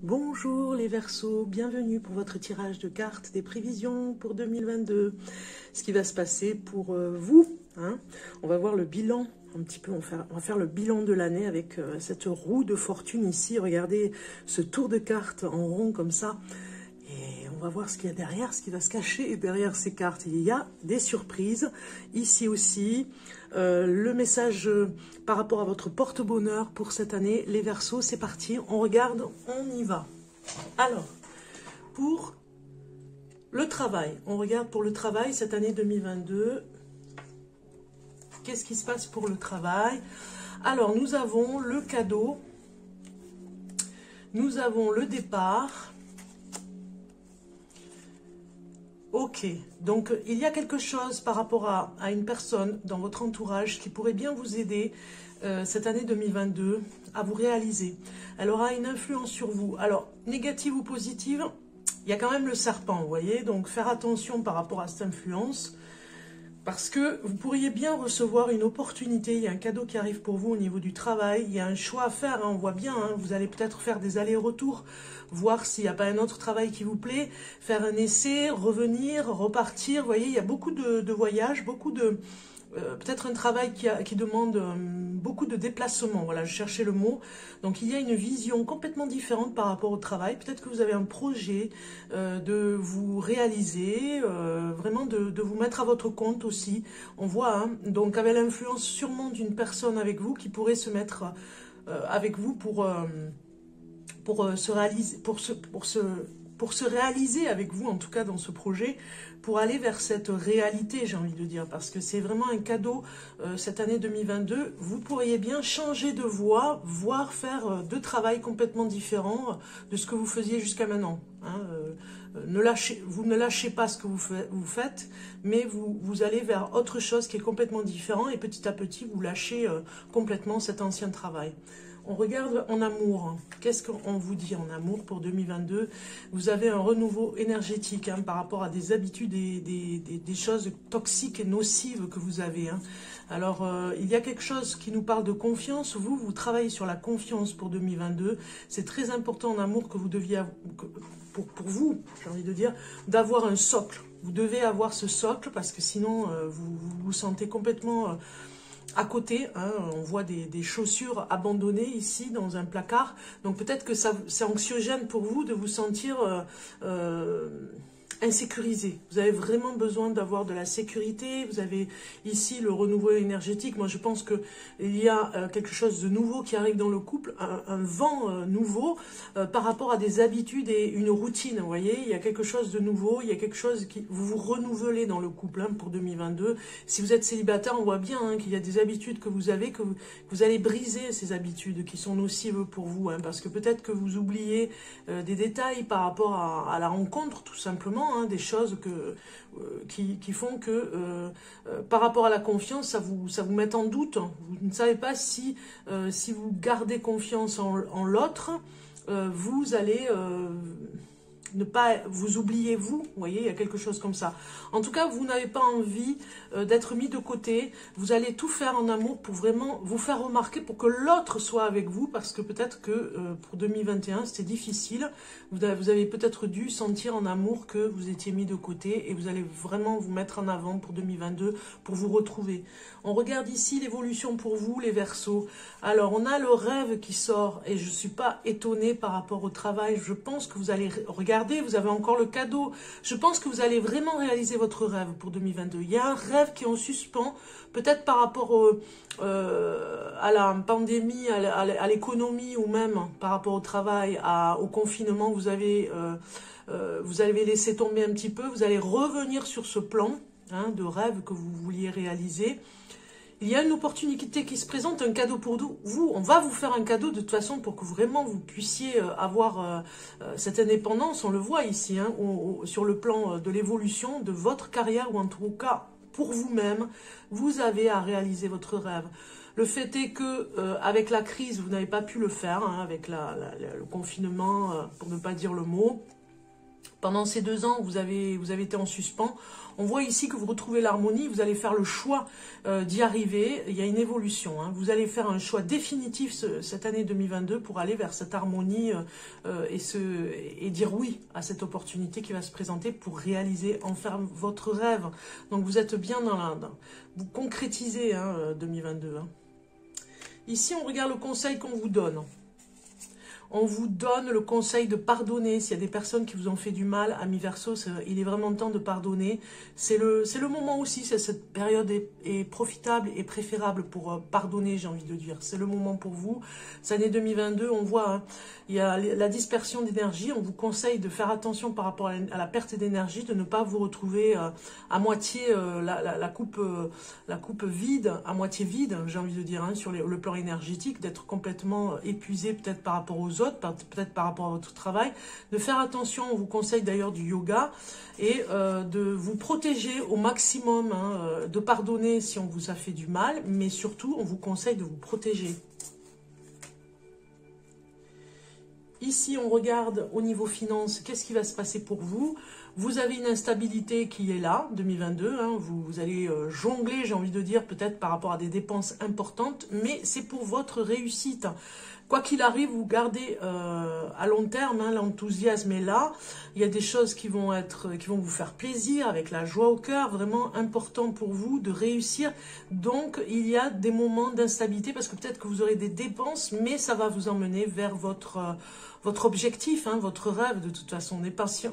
Bonjour les Verseaux, bienvenue pour votre tirage de cartes des prévisions pour 2022. Ce qui va se passer pour vous, hein. On va voir le bilan, un petit peu, on va faire le bilan de l'année avec cette roue de fortune ici. Regardez ce tour de cartes en rond comme ça. Et on va voir ce qu'il y a derrière, ce qui va se cacher derrière ces cartes. Il y a des surprises. Ici aussi, le message par rapport à votre porte-bonheur pour cette année. Les Verseaux, c'est parti. On regarde, on y va. Alors, pour le travail, on regarde pour le travail cette année 2022. Qu'est-ce qui se passe pour le travail? Alors, nous avons le cadeau. Nous avons le départ. Ok, donc il y a quelque chose par rapport à une personne dans votre entourage qui pourrait bien vous aider cette année 2022 à vous réaliser. Elle aura une influence sur vous. Alors, négative ou positive, il y a quand même le serpent, vous voyez. Donc, faire attention par rapport à cette influence. Parce que vous pourriez bien recevoir une opportunité, il y a un cadeau qui arrive pour vous au niveau du travail, il y a un choix à faire, hein, on voit bien, hein, vous allez peut-être faire des allers-retours, voir s'il n'y a pas un autre travail qui vous plaît, faire un essai, revenir, repartir, vous voyez, il y a beaucoup de voyages, beaucoup de... peut-être un travail qui demande beaucoup de déplacement, voilà, je cherchais le mot. Donc il y a une vision complètement différente par rapport au travail. Peut-être que vous avez un projet de vous réaliser, vraiment de vous mettre à votre compte aussi. On voit, hein, donc avec l'influence sûrement d'une personne avec vous qui pourrait se mettre avec vous pour se réaliser, pour se réaliser avec vous, en tout cas dans ce projet, pour aller vers cette réalité, j'ai envie de dire, parce que c'est vraiment un cadeau cette année 2022. Vous pourriez bien changer de voie, voire faire deux travails complètement différents de ce que vous faisiez jusqu'à maintenant. Hein, vous ne lâchez pas ce que vous faites, mais vous allez vers autre chose qui est complètement différent, et petit à petit, vous lâchez complètement cet ancien travail. On regarde en amour. Qu'est-ce qu'on vous dit en amour pour 2022? Vous avez un renouveau énergétique, hein, par rapport à des habitudes et des choses toxiques et nocives que vous avez. Hein. Alors, il y a quelque chose qui nous parle de confiance. Vous travaillez sur la confiance pour 2022. C'est très important en amour que vous deviez, pour vous, j'ai envie de dire, d'avoir un socle. Vous devez avoir ce socle parce que sinon, vous sentez complètement... à côté, hein, on voit des chaussures abandonnées ici dans un placard. Donc peut-être que c'est anxiogène pour vous de vous sentir insécurisé. Vous avez vraiment besoin d'avoir de la sécurité. Vous avez ici le renouveau énergétique. Moi, je pense qu'il y a quelque chose de nouveau qui arrive dans le couple, un vent nouveau par rapport à des habitudes et une routine. Vous voyez, il y a quelque chose de nouveau. Il y a quelque chose qui vous renouvelez dans le couple, hein, pour 2022. Si vous êtes célibataire, on voit bien, hein, qu'il y a des habitudes que vous avez, que vous allez briser ces habitudes qui sont nocives pour vous, hein, parce que peut-être que vous oubliez des détails par rapport à la rencontre, tout simplement. Hein, des choses qui font que par rapport à la confiance, ça vous met en doute. Vous ne savez pas si vous gardez confiance en l'autre, vous allez ne pas vous oubliez vous voyez, il y a quelque chose comme ça. En tout cas, vous n'avez pas envie d'être mis de côté. Vous allez tout faire en amour pour vraiment vous faire remarquer, pour que l'autre soit avec vous, parce que peut-être que pour 2021, c'était difficile. Vous avez peut-être dû sentir en amour que vous étiez mis de côté, et vous allez vraiment vous mettre en avant pour 2022, pour vous retrouver. On regarde ici l'évolution pour vous, les Verseaux. Alors, on a le rêve qui sort, et je ne suis pas étonnée par rapport au travail. Je pense que vous allez regarder. Vous avez encore le cadeau. Je pense que vous allez vraiment réaliser votre rêve pour 2022. Il y a un rêve qui est en suspens, peut-être par rapport à la pandémie, à l'économie, ou même par rapport au travail, au confinement. Vous avez laissé tomber un petit peu. Vous allez revenir sur ce plan, hein, de rêve que vous vouliez réaliser. Il y a une opportunité qui se présente, un cadeau pour vous. On va vous faire un cadeau de toute façon pour que vraiment vous puissiez avoir cette indépendance. On le voit ici, hein, sur le plan de l'évolution de votre carrière, ou en tout cas pour vous-même, vous avez à réaliser votre rêve. Le fait est que avec la crise, vous n'avez pas pu le faire, hein, avec le confinement, pour ne pas dire le mot. Pendant ces 2 ans, vous avez été en suspens. On voit ici que vous retrouvez l'harmonie, vous allez faire le choix d'y arriver. Il y a une évolution, hein. Vous allez faire un choix définitif cette année 2022 pour aller vers cette harmonie et dire oui à cette opportunité qui va se présenter pour réaliser enfin votre rêve. Donc vous êtes bien vous concrétisez 2022. Hein. Ici, on regarde le conseil qu'on vous donne. On vous donne le conseil de pardonner. S'il y a des personnes qui vous ont fait du mal, amis Verseau, il est vraiment temps de pardonner. C'est le moment aussi, cette période est profitable et préférable pour pardonner, j'ai envie de dire. C'est le moment pour vous. Cette année 2022, on voit, hein, il y a la dispersion d'énergie. On vous conseille de faire attention par rapport à la perte d'énergie, de ne pas vous retrouver à moitié la coupe vide, à moitié vide, j'ai envie de dire, hein, sur le plan énergétique, d'être complètement épuisé peut-être par rapport aux autres, peut-être par rapport à votre travail, de faire attention, on vous conseille d'ailleurs du yoga, et de vous protéger au maximum, hein, de pardonner si on vous a fait du mal, mais surtout on vous conseille de vous protéger. Ici, on regarde au niveau finance, qu'est-ce qui va se passer pour vous? Vous avez une instabilité qui est là, 2022, hein, vous allez jongler, j'ai envie de dire, peut-être par rapport à des dépenses importantes, mais c'est pour votre réussite. Quoi qu'il arrive, vous gardez à long terme, hein, l'enthousiasme est là. Il y a des choses qui vont vous faire plaisir, avec la joie au cœur, vraiment important pour vous de réussir. Donc, il y a des moments d'instabilité parce que peut-être que vous aurez des dépenses, mais ça va vous emmener vers votre objectif, hein, votre rêve de toute façon.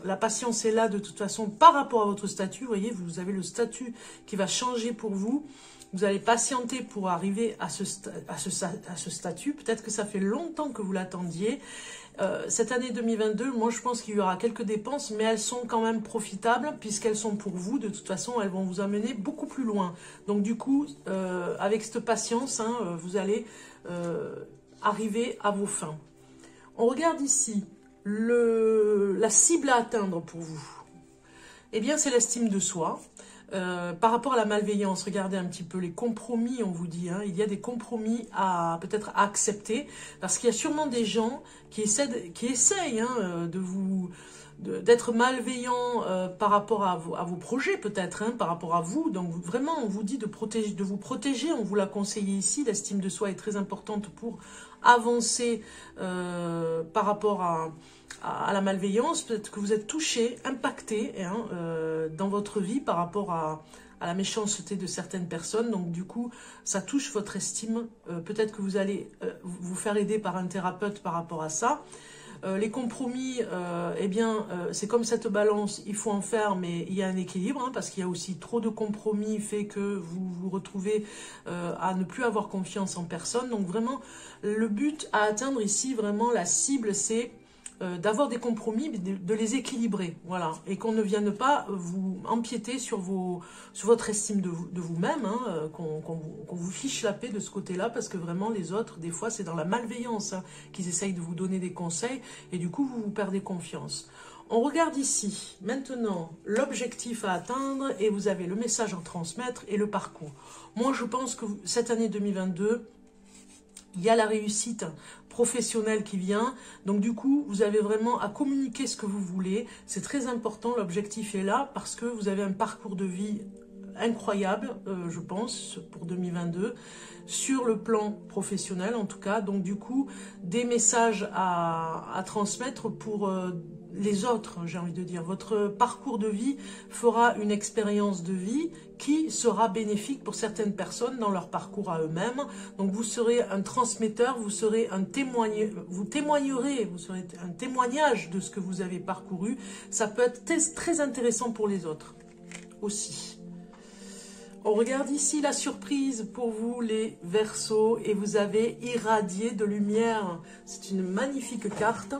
La patience est là de toute façon par rapport à votre statut. Vous voyez, vous avez le statut qui va changer pour vous. Vous allez patienter pour arriver à ce statut. Peut-être que ça fait longtemps que vous l'attendiez. Cette année 2022, moi je pense qu'il y aura quelques dépenses, mais elles sont quand même profitables puisqu'elles sont pour vous. De toute façon, elles vont vous amener beaucoup plus loin. Donc du coup, avec cette patience, hein, vous allez arriver à vos fins. On regarde ici la cible à atteindre pour vous. Eh bien, c'est l'estime de soi. Par rapport à la malveillance, regardez un petit peu les compromis, on vous dit, hein, il y a des compromis peut-être à accepter, parce qu'il y a sûrement des gens qui essayent hein, d'être malveillants par rapport à vos projets peut-être, hein, par rapport à vous. Donc vraiment, on vous dit de vous protéger, on vous l'a conseillé ici, l'estime de soi est très importante pour avancer par rapport à la malveillance. Peut-être que vous êtes touché, impacté hein, dans votre vie par rapport à la méchanceté de certaines personnes. Donc du coup, ça touche votre estime. Peut-être que vous allez vous faire aider par un thérapeute par rapport à ça. Les compromis, eh bien, c'est comme cette balance, il faut en faire, mais il y a un équilibre, hein, parce qu'il y a aussi trop de compromis fait que vous vous retrouvez à ne plus avoir confiance en personne. Donc vraiment, le but à atteindre ici, vraiment, la cible, c'est d'avoir des compromis, mais de les équilibrer, voilà, et qu'on ne vienne pas vous empiéter sur votre estime de vous-même, hein, qu'on vous fiche la paix de ce côté-là, parce que vraiment les autres, des fois, c'est dans la malveillance hein, qu'ils essayent de vous donner des conseils, et du coup, vous perdez confiance. On regarde ici, maintenant, l'objectif à atteindre, et vous avez le message à transmettre et le parcours. Moi, je pense que cette année 2022, il y a la réussite professionnelle qui vient. Donc du coup, vous avez vraiment à communiquer ce que vous voulez. C'est très important, l'objectif est là parce que vous avez un parcours de vie incroyable, je pense, pour 2022, sur le plan professionnel en tout cas. Donc du coup, des messages à transmettre pour les autres, j'ai envie de dire. Votre parcours de vie fera une expérience de vie qui sera bénéfique pour certaines personnes dans leur parcours à eux-mêmes. Donc vous serez un transmetteur, vous serez vous témoignerez, vous serez un témoignage de ce que vous avez parcouru. Ça peut être très intéressant pour les autres aussi. On regarde ici la surprise pour vous les Verseaux et vous avez irradié de lumière. C'est une magnifique carte.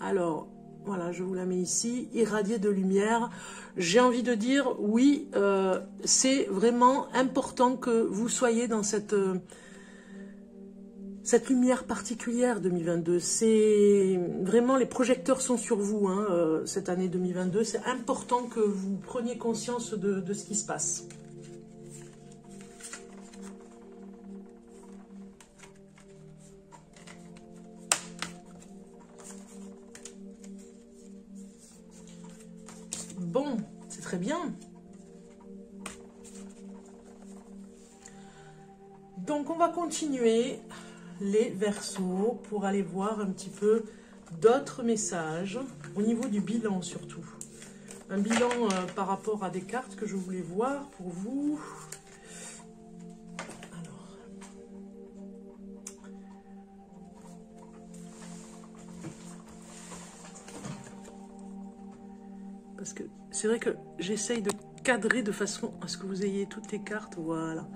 Alors, voilà, je vous la mets ici, irradié de lumière. J'ai envie de dire, oui, c'est vraiment important que vous soyez dans cette lumière particulière 2022. C'est vraiment, les projecteurs sont sur vous, hein, cette année 2022. C'est important que vous preniez conscience de ce qui se passe. Bon, c'est très bien. Donc, on va continuer les Verseaux pour aller voir un petit peu d'autres messages au niveau du bilan surtout. Un bilan par rapport à des cartes que je voulais voir pour vous. Alors. Parce que c'est vrai que j'essaye de cadrer de façon à ce que vous ayez toutes les cartes. Voilà.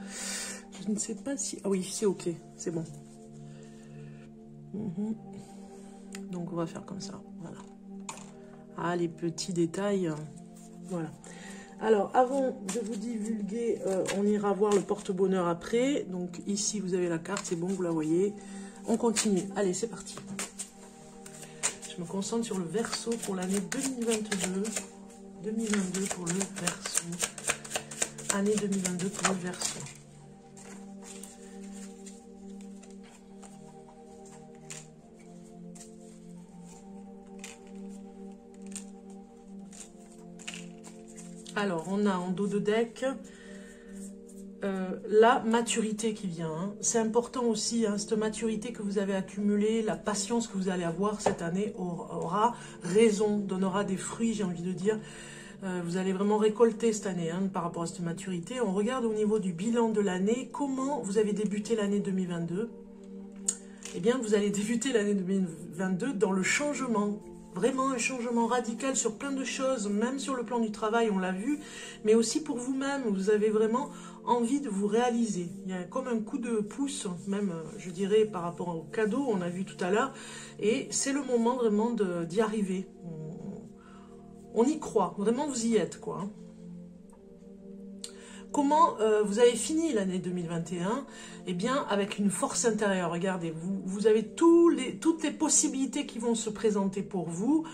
Je ne sais pas si... Ah oui, c'est ok, c'est bon. Donc on va faire comme ça, voilà. Ah, les petits détails, voilà. Alors, avant de vous divulguer, on ira voir le porte-bonheur après. Donc ici, vous avez la carte, c'est bon, vous la voyez. On continue. Allez, c'est parti. Je me concentre sur le Verseau pour l'année 2022. 2022 pour le Verseau. Année 2022 pour le Verseau. Alors, on a en dos de deck la maturité qui vient. Hein. C'est important aussi, hein, cette maturité que vous avez accumulée, la patience que vous allez avoir cette année aura raison, donnera des fruits, j'ai envie de dire. Vous allez vraiment récolter cette année hein, par rapport à cette maturité. On regarde au niveau du bilan de l'année, comment vous avez débuté l'année 2022. Eh bien, vous allez débuter l'année 2022 dans le changement. Vraiment un changement radical sur plein de choses, même sur le plan du travail, on l'a vu, mais aussi pour vous-même, vous avez vraiment envie de vous réaliser. Il y a comme un coup de pouce, même je dirais par rapport au cadeau, on a vu tout à l'heure, et c'est le moment vraiment d'y arriver. On y croit, vraiment vous y êtes quoi. Comment vous avez fini l'année 2021? Eh bien, avec une force intérieure. Regardez, vous avez toutes les possibilités qui vont se présenter pour vous.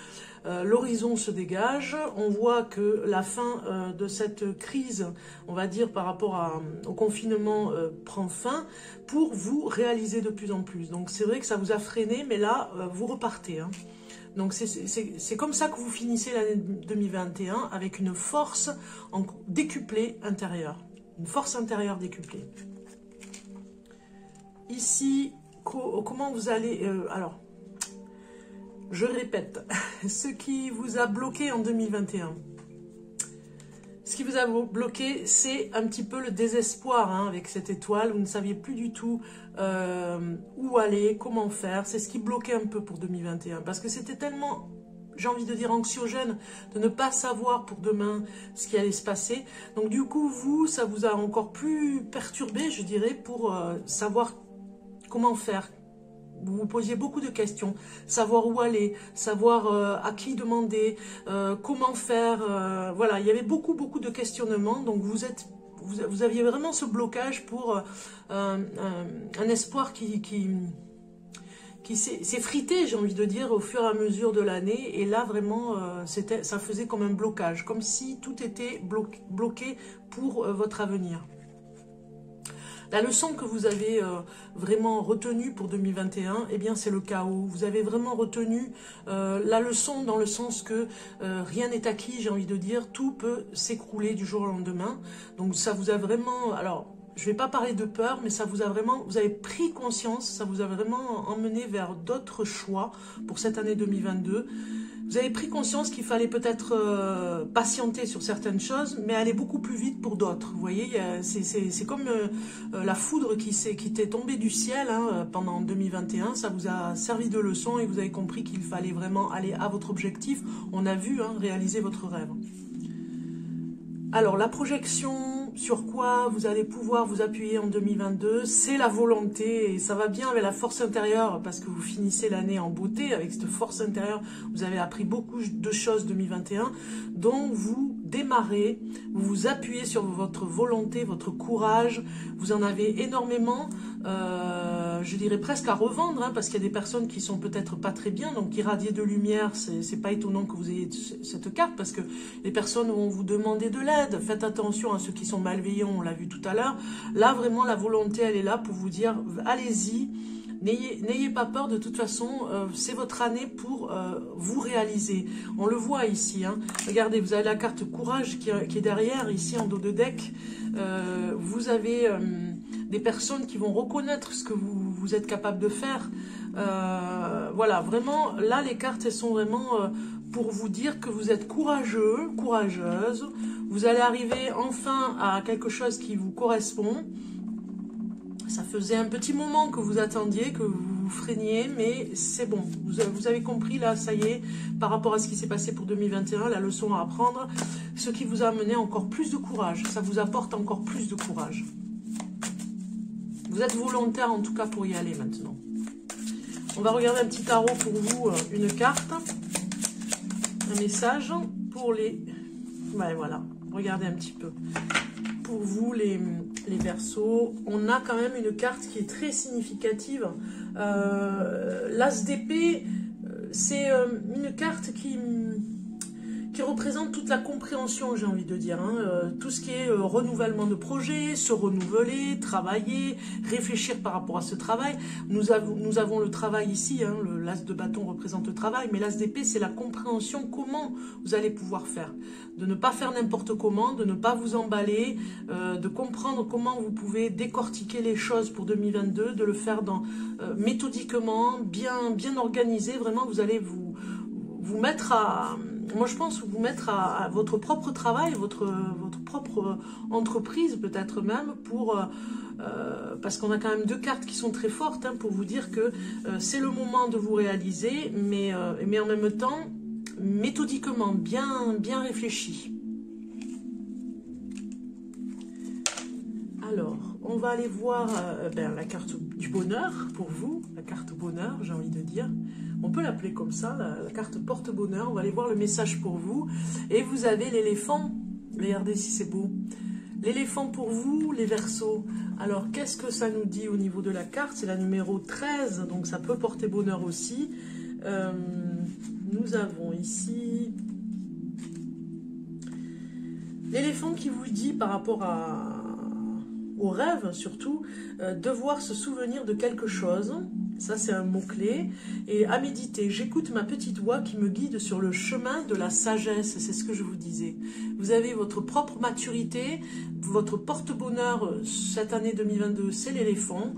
L'horizon se dégage. On voit que la fin de cette crise, on va dire par rapport au confinement, prend fin pour vous réaliser de plus en plus. Donc, c'est vrai que ça vous a freiné, mais là, vous repartez. Hein. Donc c'est comme ça que vous finissez l'année 2021 avec une force décuplée intérieure. Une force intérieure décuplée. Ici, comment vous allez... alors, je répète, ce qui vous a bloqué en 2021. Ce qui vous a bloqué, c'est un petit peu le désespoir hein, avec cette étoile. Vous ne saviez plus du tout où aller, comment faire. C'est ce qui bloquait un peu pour 2021. Parce que c'était tellement, j'ai envie de dire, anxiogène de ne pas savoir pour demain ce qui allait se passer. Donc du coup, vous, ça vous a encore plus perturbé, je dirais, pour savoir comment faire. Vous vous posiez beaucoup de questions, savoir où aller, savoir à qui demander, comment faire. Voilà, il y avait beaucoup de questionnements. Donc vous aviez vraiment ce blocage pour un espoir qui s'est frité, j'ai envie de dire, au fur et à mesure de l'année. Et là, vraiment, ça faisait comme un blocage, comme si tout était bloqué pour votre avenir. La leçon que vous avez vraiment retenue pour 2021, eh bien c'est le chaos. Vous avez vraiment retenu la leçon dans le sens que rien n'est acquis, j'ai envie de dire. Tout peut s'écrouler du jour au lendemain. Donc ça vous a vraiment... Alors, je ne vais pas parler de peur, mais ça vous a vraiment... Vous avez pris conscience, ça vous a vraiment emmené vers d'autres choix pour cette année 2022. Vous avez pris conscience qu'il fallait peut-être patienter sur certaines choses, mais aller beaucoup plus vite pour d'autres. Vous voyez, c'est comme la foudre qui t'est tombée du ciel hein, pendant 2021. Ça vous a servi de leçon et vous avez compris qu'il fallait vraiment aller à votre objectif. On a vu hein, réaliser votre rêve. Alors, la projection, sur quoi vous allez pouvoir vous appuyer en 2022, c'est la volonté. Et ça va bien avec la force intérieure, parce que vous finissez l'année en beauté. Avec cette force intérieure, vous avez appris beaucoup de choses 2021. Donc, vous démarrez, vous vous appuyez sur votre volonté, votre courage. Vous en avez énormément, je dirais presque à revendre, hein, parce qu'il y a des personnes qui sont peut-être pas très bien. Donc, irradier de lumière, c'est pas étonnant que vous ayez cette carte, parce que les personnes vont vous demander de l'aide. Faites attention à ceux qui sont malveillants, on l'a vu tout à l'heure. Là, vraiment, la volonté, elle est là pour vous dire, allez-y, N'ayez pas peur, de toute façon, c'est votre année pour vous réaliser. On le voit ici, hein. Regardez, vous avez la carte courage qui est derrière, ici en dos de deck. Vous avez des personnes qui vont reconnaître ce que vous êtes capable de faire. Voilà, vraiment, là, les cartes, elles sont vraiment pour vous dire que vous êtes courageux, courageuse. Vous allez arriver enfin à quelque chose qui vous correspond. Ça faisait un petit moment que vous attendiez, que vous freiniez, mais c'est bon. Vous avez compris, là, ça y est, par rapport à ce qui s'est passé pour 2021, la leçon à apprendre, ce qui vous a amené encore plus de courage. Ça vous apporte encore plus de courage. Vous êtes volontaire, en tout cas, pour y aller maintenant. On va regarder un petit tarot pour vous, une carte, un message pour les... Ouais, voilà, regardez un petit peu. Pour vous, les Verseaux, on a quand même une carte qui est très significative. L'As d'épée, c'est une carte qui représente toute la compréhension, j'ai envie de dire. Hein. Tout ce qui est renouvellement de projet, se renouveler, travailler, réfléchir par rapport à ce travail. Nous avons le travail ici, hein, l'As de bâton représente le travail, mais l'As d'épée, c'est la compréhension, comment vous allez pouvoir faire. De ne pas faire n'importe comment, de ne pas vous emballer, de comprendre comment vous pouvez décortiquer les choses pour 2022, de le faire méthodiquement, bien organisé. Vraiment, vous allez vous mettre à... Moi, je pense vous mettre à votre propre travail, votre propre entreprise, peut-être même, parce qu'on a quand même deux cartes qui sont très fortes, hein, pour vous dire que c'est le moment de vous réaliser, mais en même temps, méthodiquement, bien réfléchi. Alors, on va aller voir la carte du bonheur pour vous, la carte bonheur, j'ai envie de dire. On peut l'appeler comme ça, la carte porte-bonheur. On va aller voir le message pour vous. Et vous avez l'éléphant. Regardez si c'est beau. L'éléphant pour vous, les Verseaux. Alors, qu'est-ce que ça nous dit au niveau de la carte? C'est la numéro 13, donc ça peut porter bonheur aussi. Nous avons ici l'éléphant qui vous dit par rapport au rêve, surtout, devoir se souvenir de quelque chose. Ça, c'est un mot-clé. Et à méditer, j'écoute ma petite voix qui me guide sur le chemin de la sagesse. C'est ce que je vous disais. Vous avez votre propre maturité, votre porte-bonheur cette année 2022, c'est l'éléphant.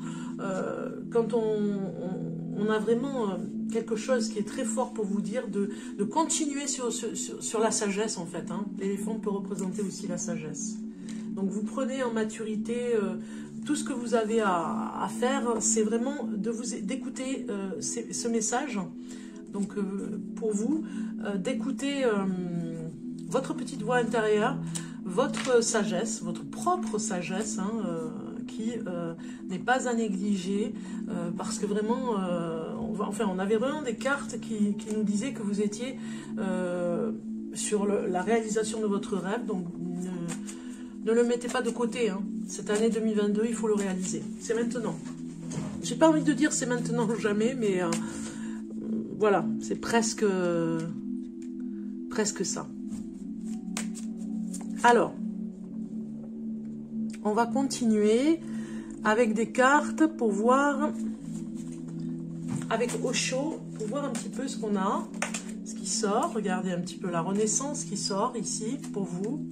Quand on a vraiment quelque chose qui est très fort pour vous dire de continuer sur la sagesse, en fait. Hein. L'éléphant peut représenter aussi la sagesse. Donc, vous prenez en maturité... tout ce que vous avez à faire, c'est vraiment d'écouter ce message. Donc, pour vous, d'écouter votre petite voix intérieure, votre sagesse, votre propre sagesse, hein, qui n'est pas à négliger, parce que vraiment, on avait vraiment des cartes qui nous disaient que vous étiez sur la réalisation de votre rêve. Donc, ne le mettez pas de côté, hein. Cette année 2022, il faut le réaliser. C'est maintenant. J'ai pas envie de dire c'est maintenant ou jamais, mais voilà, c'est presque ça. Alors, on va continuer avec des cartes pour voir, avec Osho, pour voir un petit peu ce qu'on a, ce qui sort. Regardez un petit peu la renaissance qui sort ici pour vous.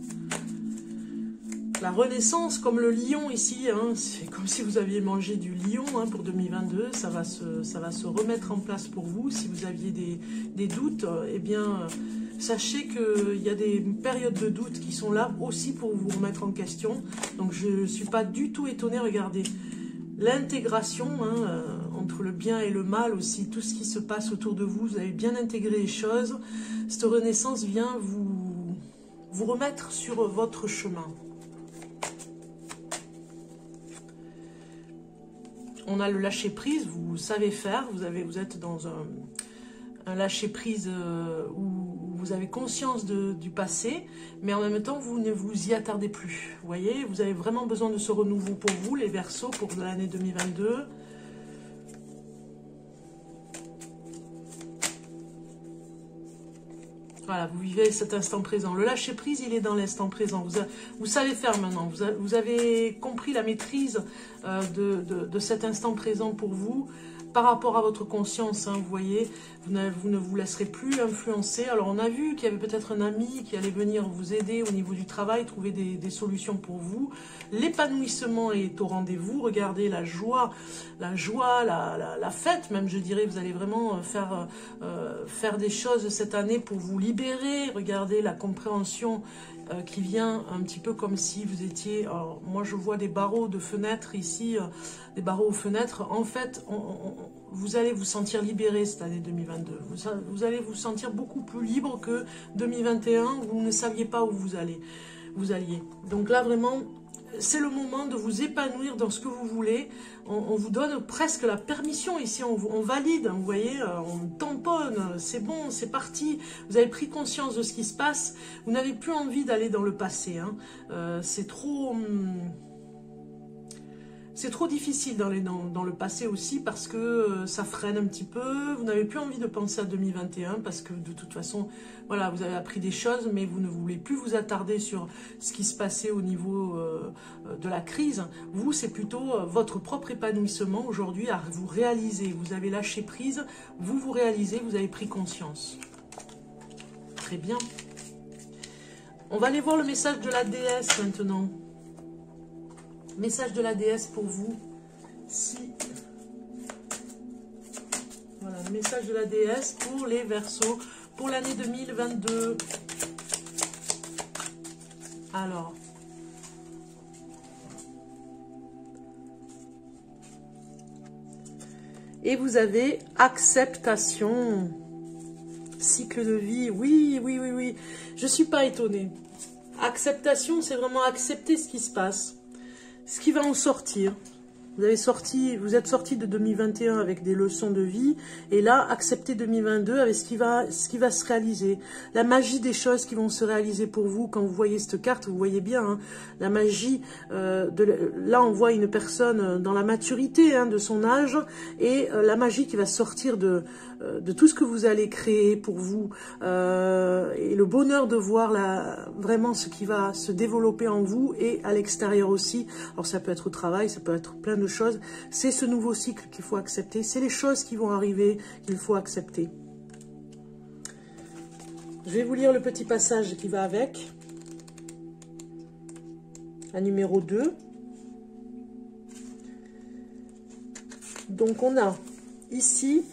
La renaissance, comme le lion ici, hein, c'est comme si vous aviez mangé du lion, hein, pour 2022, ça va se remettre en place pour vous. Si vous aviez des doutes, eh bien, sachez qu'il y a des périodes de doute qui sont là aussi pour vous remettre en question. Donc, je ne suis pas du tout étonnée. Regardez, l'intégration, hein, entre le bien et le mal aussi, tout ce qui se passe autour de vous, vous avez bien intégré les choses. Cette renaissance vient vous remettre sur votre chemin. On a le lâcher-prise, vous savez faire, vous êtes dans un lâcher-prise où vous avez conscience du passé, mais en même temps, vous ne vous y attardez plus. Vous voyez, vous avez vraiment besoin de ce renouveau pour vous, les Verseaux, pour l'année 2022. Voilà, vous vivez cet instant présent. Le lâcher-prise, il est dans l'instant présent. Vous savez faire maintenant. Vous avez compris la maîtrise de cet instant présent pour vous. par rapport à votre conscience, hein, vous voyez, vous ne vous laisserez plus influencer. Alors on a vu qu'il y avait peut-être un ami qui allait venir vous aider au niveau du travail, trouver des solutions pour vous. L'épanouissement est au rendez-vous. Regardez la joie, la fête même, je dirais. Vous allez vraiment faire des choses cette année pour vous libérer. Regardez la compréhension qui vient un petit peu comme si vous étiez... Alors, moi, je vois des barreaux de fenêtres ici, des barreaux aux fenêtres. En fait, vous allez vous sentir libéré cette année 2022. Vous allez vous sentir beaucoup plus libre que 2021, où vous ne saviez pas où vous alliez. Donc là, vraiment... C'est le moment de vous épanouir dans ce que vous voulez. On vous donne presque la permission ici, on valide, vous voyez, on tamponne, c'est bon, c'est parti. Vous avez pris conscience de ce qui se passe. Vous n'avez plus envie d'aller dans le passé. Hein. C'est trop difficile d'aller dans le passé aussi parce que ça freine un petit peu. Vous n'avez plus envie de penser à 2021 parce que de toute façon, voilà, vous avez appris des choses, mais vous ne voulez plus vous attarder sur ce qui se passait au niveau de la crise. Vous, c'est plutôt votre propre épanouissement aujourd'hui à vous réaliser. Vous avez lâché prise, vous réalisez, vous avez pris conscience. Très bien. On va aller voir le message de la déesse maintenant. Message de la déesse pour vous. Voilà, le message de la déesse pour les Verseaux pour l'année 2022. Alors. Et vous avez acceptation. Cycle de vie. Oui. Je ne suis pas étonnée. Acceptation, c'est vraiment accepter ce qui se passe. Ce qui va en sortir. Vous êtes sorti de 2021 avec des leçons de vie, et là, acceptez 2022 avec ce qui va se réaliser. La magie des choses qui vont se réaliser pour vous, quand vous voyez cette carte, vous voyez bien, hein, la magie, là on voit une personne dans la maturité de son âge, et la magie qui va sortir de tout ce que vous allez créer pour vous, et le bonheur de voir vraiment ce qui va se développer en vous, et à l'extérieur aussi. Alors ça peut être au travail, ça peut être plein de choses. C'est ce nouveau cycle qu'il faut accepter. C'est les choses qui vont arriver qu'il faut accepter. Je vais vous lire le petit passage qui va avec. La numéro 2. Donc on a ici...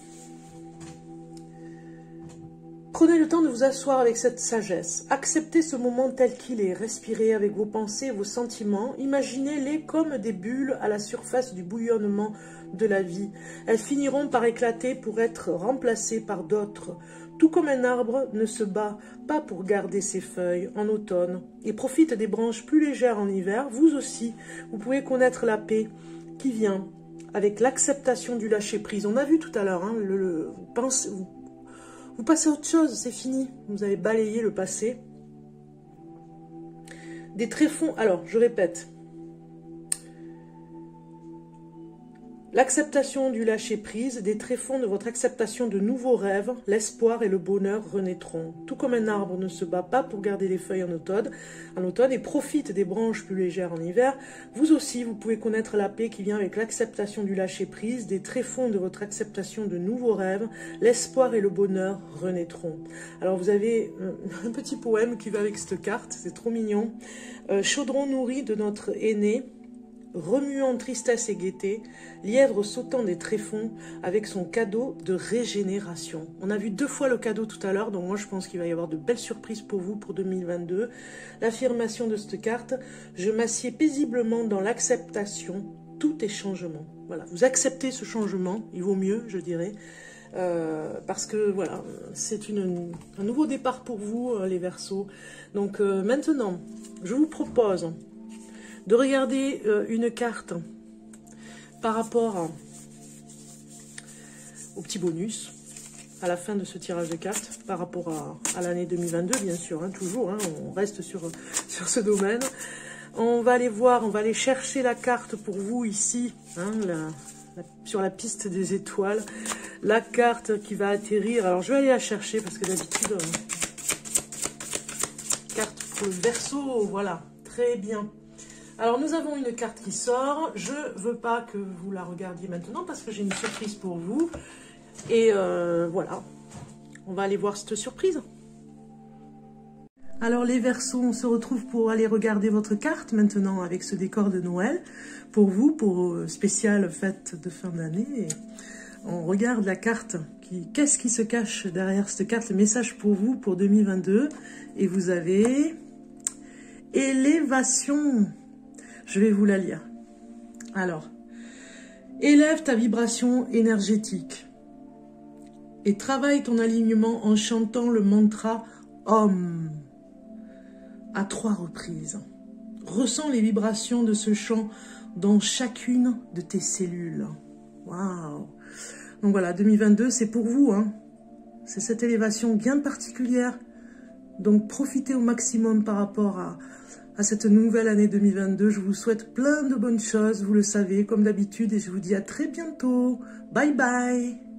Prenez le temps de vous asseoir avec cette sagesse. Acceptez ce moment tel qu'il est. Respirez avec vos pensées et vos sentiments. Imaginez-les comme des bulles à la surface du bouillonnement de la vie. Elles finiront par éclater pour être remplacées par d'autres. Tout comme un arbre ne se bat pas pour garder ses feuilles en automne et profite des branches plus légères en hiver, vous aussi, vous pouvez connaître la paix qui vient avec l'acceptation du lâcher-prise. On a vu tout à l'heure, hein, vous passez à autre chose, c'est fini. Vous avez balayé le passé. Des tréfonds... Alors, je répète. L'acceptation du lâcher-prise, des tréfonds de votre acceptation de nouveaux rêves, l'espoir et le bonheur renaîtront. Tout comme un arbre ne se bat pas pour garder les feuilles en automne et profite des branches plus légères en hiver, vous aussi, vous pouvez connaître la paix qui vient avec l'acceptation du lâcher-prise, des tréfonds de votre acceptation de nouveaux rêves, l'espoir et le bonheur renaîtront. Alors, vous avez un petit poème qui va avec cette carte, c'est trop mignon. Chaudron nourri de notre aîné, remuant tristesse et gaieté, lièvre sautant des tréfonds avec son cadeau de régénération. On a vu 2 fois le cadeau tout à l'heure, donc moi je pense qu'il va y avoir de belles surprises pour vous pour 2022. L'affirmation de cette carte, je m'assieds paisiblement dans l'acceptation, tout est changement. Voilà, vous acceptez ce changement, il vaut mieux, je dirais, parce que voilà, c'est un nouveau départ pour vous, les Verseaux. Donc maintenant, je vous propose de regarder une carte par rapport au petit bonus à la fin de ce tirage de cartes, par rapport à l'année 2022, bien sûr, hein, toujours, hein, on reste sur ce domaine. On va aller voir, on va aller chercher la carte pour vous ici, hein, sur la piste des étoiles, la carte qui va atterrir. Alors je vais aller la chercher parce que d'habitude, carte pour le Verseau, voilà, très bien. Alors, nous avons une carte qui sort. Je ne veux pas que vous la regardiez maintenant parce que j'ai une surprise pour vous. Et voilà, on va aller voir cette surprise. Alors les Verseaux, on se retrouve pour aller regarder votre carte maintenant avec ce décor de Noël. Pour vous, pour spéciale fête de fin d'année. On regarde la carte. Qu'est-ce qui se cache derrière cette carte? Le message pour vous pour 2022. Et vous avez élévation. Je vais vous la lire. Alors, élève ta vibration énergétique et travaille ton alignement en chantant le mantra Om à 3 reprises. Ressens les vibrations de ce chant dans chacune de tes cellules. Waouh! Donc voilà, 2022, c'est pour vous, hein. C'est cette élévation bien particulière. Donc profitez au maximum par rapport à cette nouvelle année 2022. Je vous souhaite plein de bonnes choses, vous le savez, comme d'habitude, et je vous dis à très bientôt. Bye bye!